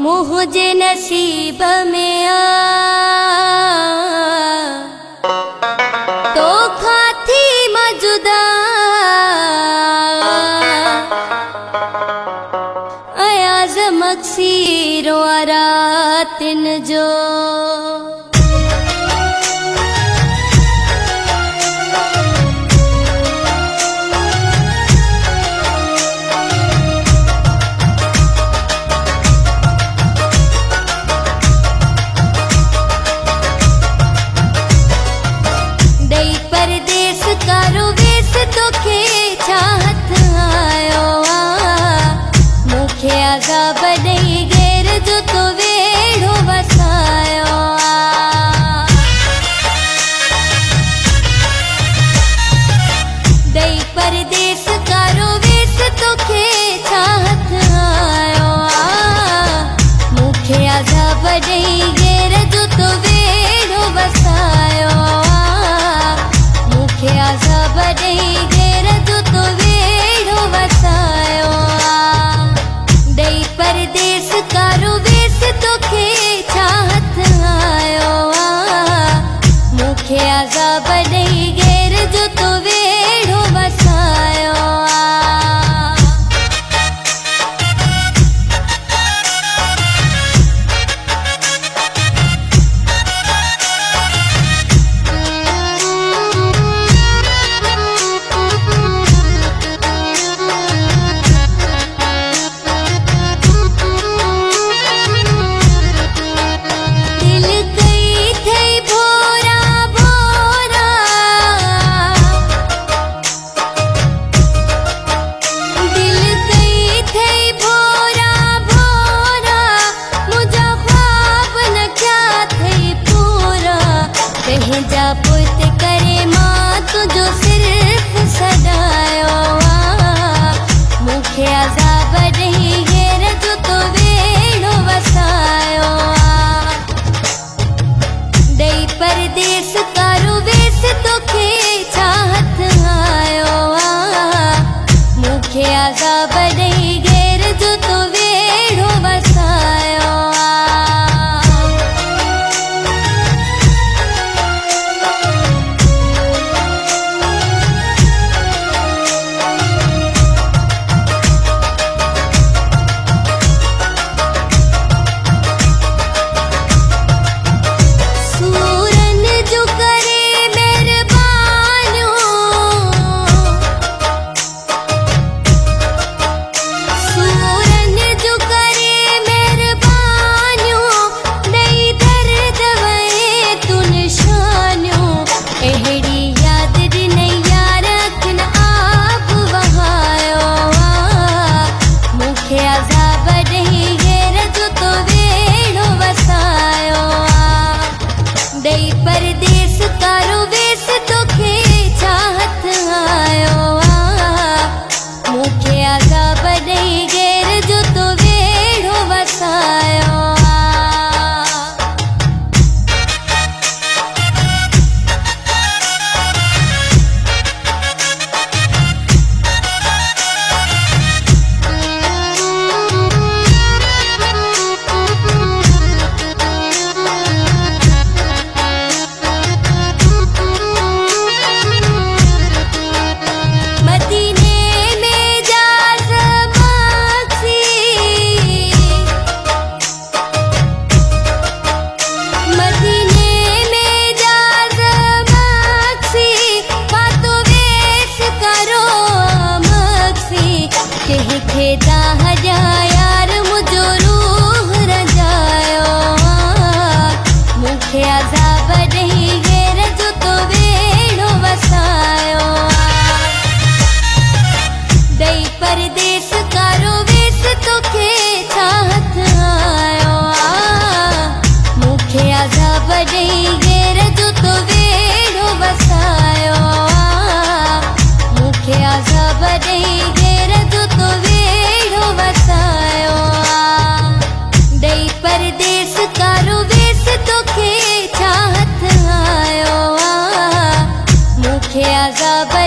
मुझे नसीब में तो खाती मजुदा अयाज मक्सीरो आरातिन जो परदेस करो वेस तो खे चाहत आयो मुखे अज़ाब ॾेई गैर जो तो वेड़ो वसायो दई परदेस करो वेस तो खे चाहत आयो मुखे अज़ाब ॾेई गैर जो तो वेड़ो वसायो अज़ाब ॾेई गैर जो तो वेड़ो वसायो ॾेई परदेस करो वेस तोखे चाहत आयो मुखे अज़ाब ॾेई गैर जो तो वेड़ो वसायो जा पुत करे मां तुझो सिर्फ सदायो मुखे अज़ाब ॾेई गैर जो तो वेड़ो वसायो ॾेई परदेस करो वेस तोखे चाहत आयो मुखे अज़ाब ॾेई गैर जो तो वेड़ो वसायो ॾेई परदेस करो वेस तोखे चाहत आयो मुखे अज़ाब ॾेई गैर जो तो वेड़ो वसायो खेदा हजा यार मुझो रूह रजायो मुखे अज़ाब ॾेई गैर जो तो वेड़ो वसायो ॾेई परदेस करो वेस तोखे चाहत आयो मुखे अज़ाब ॾेई गैर जो तो वेड़ो वसायो मुखे अज़ाब ॾेई गैर जो तो वेड़ो वसायो ॾेई परदेस करो वेस तोखे चाहत आयो मुखे अज़ाब